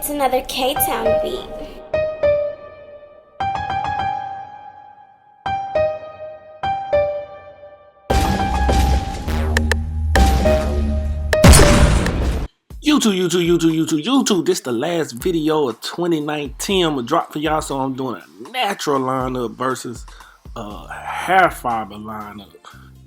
It's another K-Town beat. YouTube. This the last video of 2019. I'm gonna drop for y'all, so I'm doing a natural lineup versus hair fiber lineup.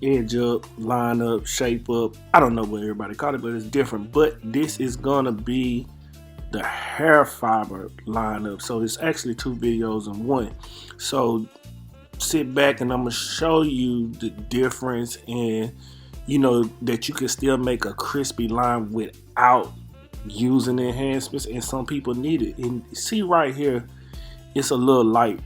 Edge up, line up, shape up. I don't know what everybody call it, but it's different. But this is gonna be the hair fiber lineup. So it's actually two videos in one. So sit back and I'm gonna show you the difference in, that you can still make a crispy line without using enhancements, and some people need it. And see right here, it's a little light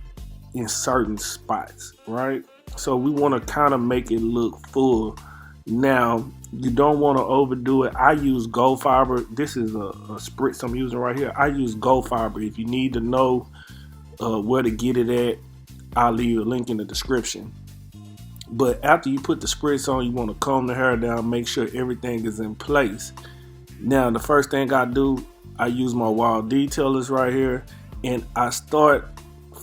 in certain spots, right? So we want to kind of make it look full. Now, you don't want to overdo it. I use gold fiber. This is a spritz I'm using right here. I use gold fiber. If you need to know where to get it at, I'll leave a link in the description. But after you put the spritz on, you want to comb the hair down, make sure everything is in place. Now, the first thing I do, I use my Wahl detailers right here, and I start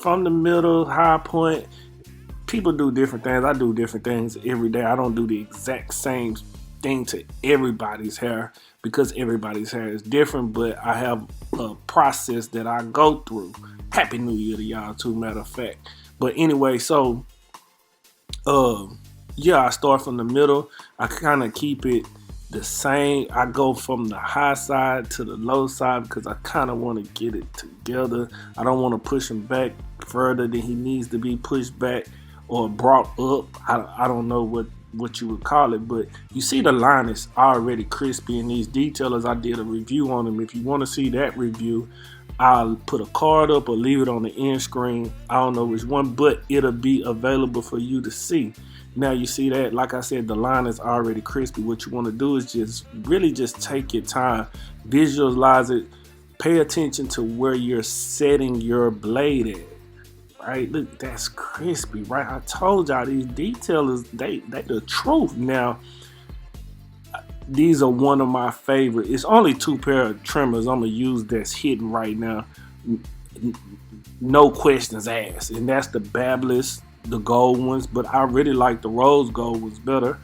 from the middle, high point. People do different things. I do different things every day. I don't do the exact same thing to everybody's hair because everybody's hair is different, but I have a process that I go through. Happy New Year to y'all too, matter of fact. But anyway, so I start from the middle. I kind of keep it the same. I go from the high side to the low side because I kind of want to get it together. I don't want to push him back further than he needs to be pushed back or brought up. I don't know what you would call it, but you see the line is already crispy, and these detailers, I did a review on them. If you want to see that review, I'll put a card up or leave it on the end screen. I don't know which one, but it'll be available for you to see. Now you see that, like I said, the line is already crispy. What you want to do is just take your time, visualize it, pay attention to where you're setting your blade at. Right, look, that's crispy, right? I told y'all these detailers, they the truth. Now, these are one of my favorite. It's only two pair of trimmers I'm gonna use that's hidden right now, no questions asked, and that's the Babyliss, the gold ones, but I really like the rose gold ones better.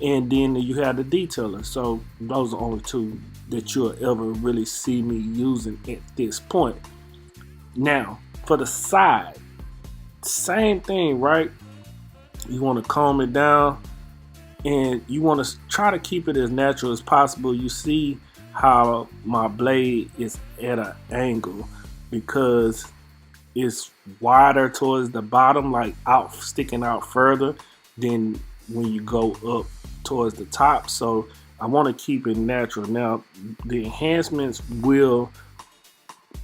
And then you have the detailer. So those are only two that you'll ever really see me using at this point. Now, for the side, same thing, right? You want to comb it down, and you want to try to keep it as natural as possible. You see how my blade is at an angle because it's wider towards the bottom, like out, sticking out further than when you go up towards the top. So I want to keep it natural. Now, the enhancements will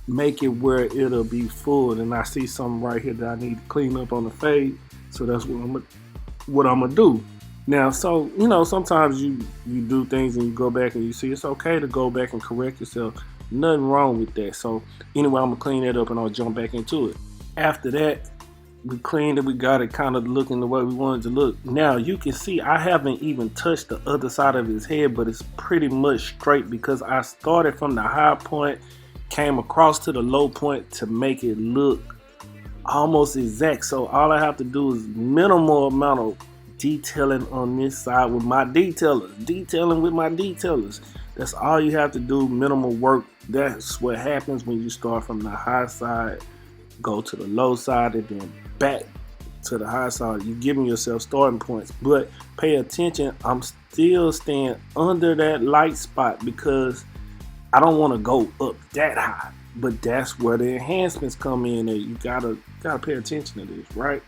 make it where it'll be full, and I see something right here that I need to clean up on the fade, so that's what I'm gonna do. Now, so sometimes you do things and you go back and you see it's okay to go back and correct yourself. Nothing wrong with that. So anyway, I'm gonna clean that up and I'll jump back into it. After that, we cleaned it, we got it kind of looking the way we wanted to look. Now you can see I haven't even touched the other side of his head, but it's pretty much straight because I started from the high point, came across to the low point to make it look almost exact. So all I have to do is minimal amount of detailing on this side with my detailing with my detailers. That's all you have to do, minimal work. That's what happens when you start from the high side, go to the low side, and then back to the high side. You're giving yourself starting points, but pay attention. I'm still staying under that light spot because I don't want to go up that high, but that's where the enhancements come in, and you gotta pay attention to this, right?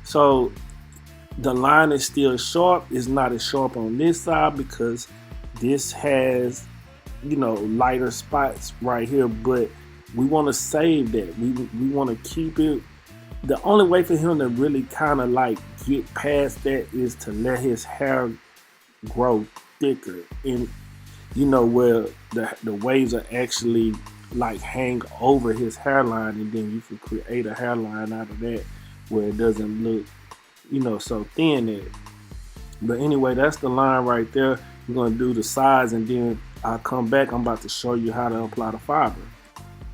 So the line is still sharp. It's not as sharp on this side because this has, lighter spots right here, but we want to save that. We want to keep it. The only way for him to really kind of like get past that is to let his hair grow thicker, and where the waves are actually like hang over his hairline, and then you can create a hairline out of that where it doesn't look so thin there. But anyway, that's the line right there. We're going to do the sides, and then I'll come back. I'm about to show you how to apply the fiber.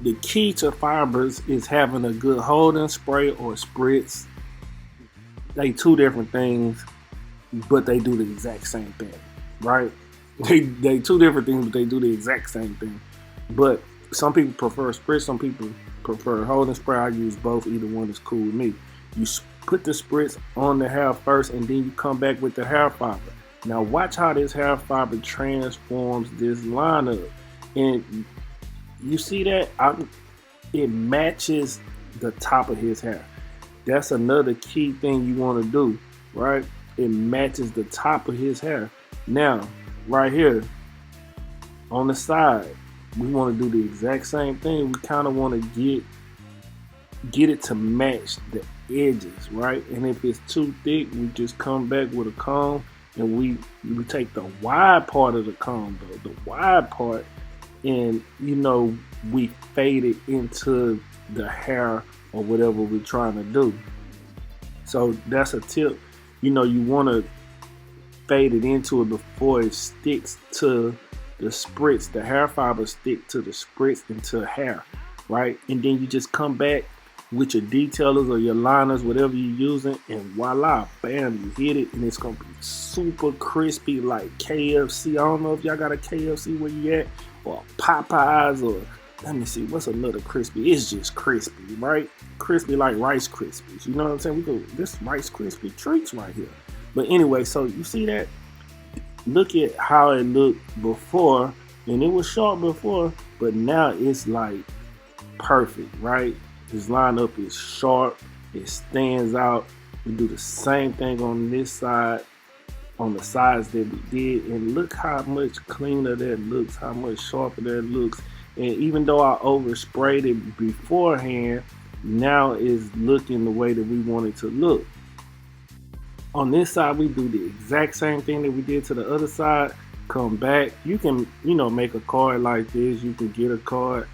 the key to fibers is having a good holding spray or spritz. They two different things, but they do the exact same thing, right? They two different things, but they do the exact same thing. But some people prefer spritz, some people prefer holding spray. I use both. Either one is cool with me. You put the spritz on the hair first, and then you come back with the hair fiber. Now watch how this hair fiber transforms this lineup, and you see that it matches the top of his hair. That's another key thing you want to do, right? It matches the top of his hair. Now, right here on the side, we want to do the exact same thing. We kind of want to get it to match the edges, right? And if it's too thick, we just come back with a comb, and we take the wide part of the comb, though, the wide part, and we fade it into the hair or whatever we're trying to do. So that's a tip. You want to fade it into it before it sticks to the spritz. The hair fibers stick to the spritz into hair, right? And then you just come back with your detailers or your liners, whatever you're using, and voila, bam, you hit it, and it's gonna be super crispy like KFC. I don't know if y'all got a KFC where you at, or Popeyes, or let me see, what's another crispy? It's just crispy, right? Crispy like Rice Krispies. You know what I'm saying? This Rice Krispie treats right here. But anyway, so you see that? Look at how it looked before, and it was short before, but now it's like perfect, right? This lineup is sharp, it stands out. We do the same thing on this side, on the sides that we did, and look how much cleaner that looks, how much sharper that looks. And even though I oversprayed it beforehand, now it's looking the way that we want it to look. On this side, we do the exact same thing that we did to the other side. Come back. You can, make a card like this. You can get a card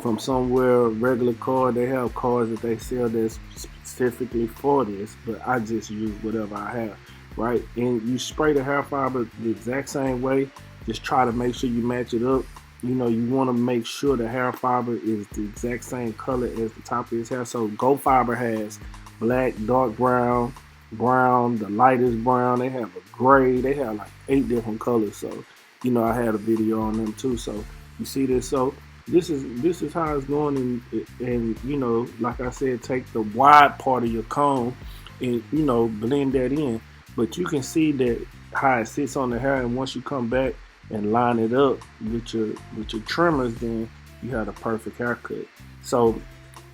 from somewhere, a regular card. They have cards that they sell that's specifically for this, but I just use whatever I have, right? And you spray the hair fiber the exact same way. Just try to make sure you match it up. You want to make sure the hair fiber is the exact same color as the top of his hair. So Go Fiber has black, dark brown, the lightest brown. They have a gray. They have like 8 different colors. So, I had a video on them too. So you see this. So this is how it's going. And like I said, take the wide part of your comb and, blend that in. But you can see that how it sits on the hair. And once you come back and line it up with your trimmers, then you have the perfect haircut. So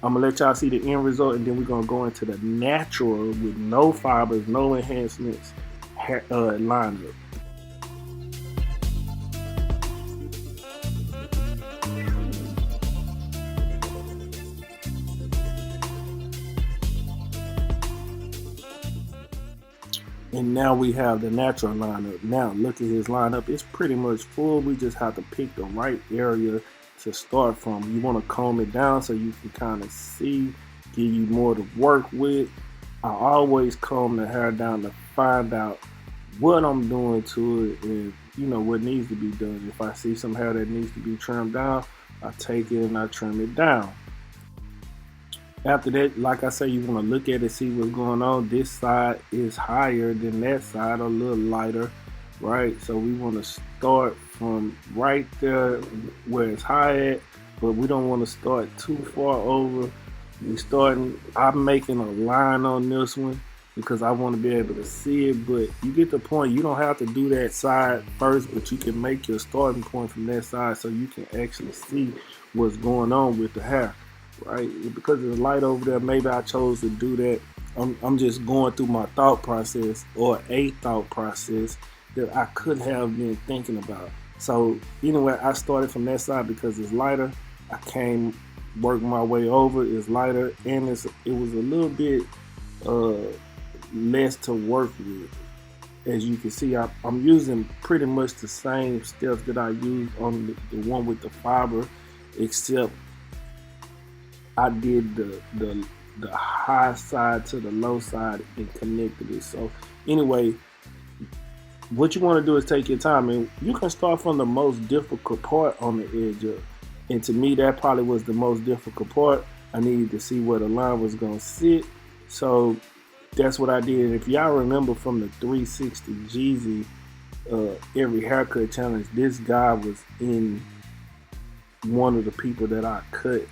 I'm gonna let y'all see the end result, and then we're gonna go into the natural with no fibers, no enhancements lineup. And now we have the natural lineup. Now look at his lineup. It's pretty much full. We just have to pick the right area to start from. You want to comb it down so you can kind of see, give you more to work with. I always comb the hair down to find out what I'm doing to it and what needs to be done. If I see some hair that needs to be trimmed down, I take it and I trim it down. After that, like I say, you want to look at it, see what's going on. This side is higher than that side, a little lighter, right? So we want to start from right there where it's high at, but we don't want to start too far over. I'm making a line on this one because I want to be able to see it, but you get the point. You don't have to do that side first, but you can make your starting point from that side so you can actually see what's going on with the hair. Right, because it's light over there, maybe I chose to do that. I'm just going through my thought process, or a thought process that I could have been thinking about. So anyway, I started from that side because it's lighter. I worked my way over. It's lighter, and it was a little bit less to work with. As you can see, I'm using pretty much the same steps that I used on the one with the fiber, except I did the high side to the low side and connected it. So anyway, what you want to do is take your time, and you can start from the most difficult part on the edge up, And to me, that probably was the most difficult part. I needed to see where the line was going to sit. So that's what I did. If y'all remember from the 360 Jeezy every haircut challenge, this guy was in one of the people that I cut.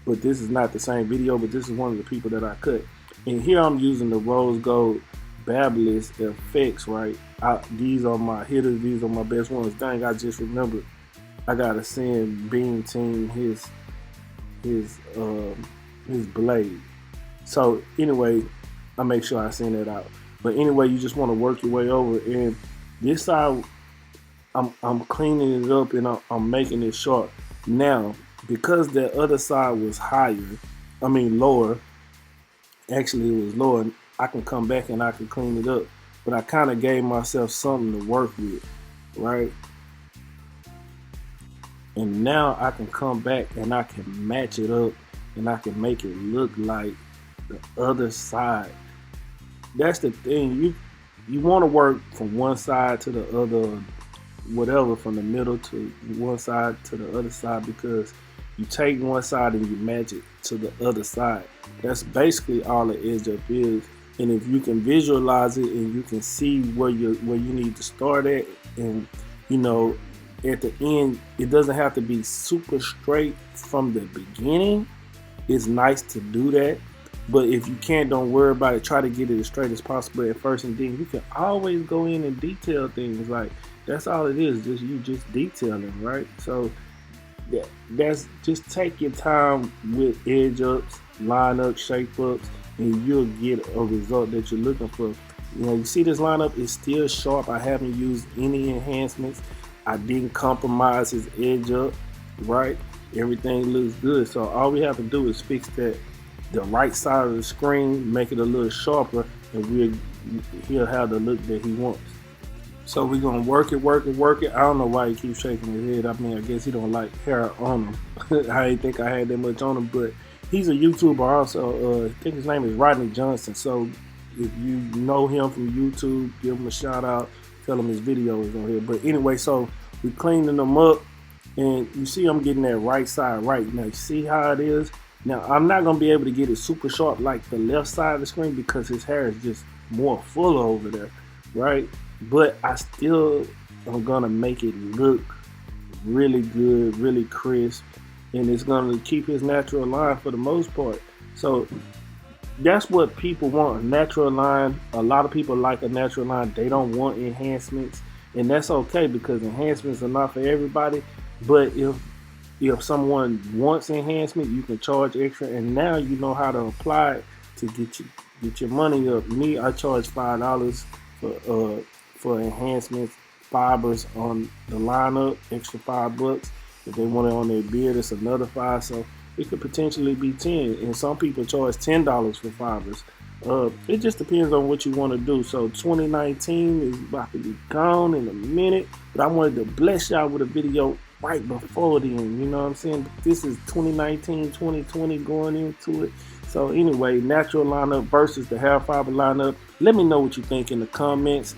But this is not the same video, but this is one of the people that I cut. And here I'm using the rose gold Babyliss effects, right? These are my hitters, these are my best ones. Dang, I just remembered I gotta send Beam Team his blade. So anyway, I make sure I send that out. But anyway, you just want to work your way over, and this side I'm cleaning it up and I'm making it short. Now, because the other side was lower, actually it was lower, I can come back and I can clean it up. But I kind of gave myself something to work with, right? And now I can come back and I can match it up and I can make it look like the other side. That's the thing. You want to work from one side to the other, whatever, from the middle to one side to the other side, because you take one side and you match it to the other side. That's basically all the edge up is. And if you can visualize it and you can see where you need to start at, and at the end, it doesn't have to be super straight from the beginning. It's nice to do that, but if you can't, don't worry about it. Try to get it as straight as possible at first, and then you can always go in and detail things. Like, that's all it is, just detailing, right? So that's just take your time with edge ups, line ups, shape ups, and you'll get a result that you're looking for. You see this lineup is still sharp. I haven't used any enhancements. I didn't compromise his edge up, right? Everything looks good. So all we have to do is fix the right side of the screen, make it a little sharper, and he'll have the look that he wants. So we're gonna work it. I don't know why he keeps shaking his head. I mean, I guess he don't like hair on him. I didn't think I had that much on him, but he's a YouTuber also. I think his name is Rodney Johnson. So if you know him from YouTube, give him a shout out. Tell him his video is on here. But anyway, so we cleaning them up, and you see I'm getting that right side right. Now, you see how it is? Now, I'm not going to be able to get it super sharp like the left side of the screen because his hair is just more full over there, right? But I still am going to make it look really good, really crisp, and it's going to keep his natural line for the most part. So that's what people want, a natural line. A lot of people like a natural line. They don't want enhancements, and that's okay because enhancements are not for everybody. But if someone wants enhancement, you can charge extra, and now you know how to apply it to get your money up. Me, I charge $5 for enhancements, fibers on the lineup, extra $5. If they want it on their beard, it's another $5. So it could potentially be 10, and some people charge $10 for fibers. It just depends on what you want to do. So 2019 is about to be gone in a minute, but I wanted to bless y'all with a video right before then, you know what I'm saying? This is 2019, 2020 going into it. So anyway, natural lineup versus the hair fiber lineup. Let me know what you think in the comments.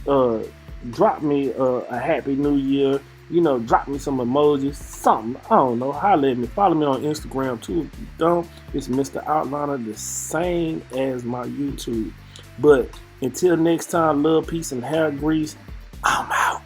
Drop me a happy new year. Drop me some emojis, something. I don't know. Holla at me. Follow me on Instagram too if you don't. It's Mr.Outliner, the same as my YouTube. But until next time, love, peace, and hair grease. I'm out.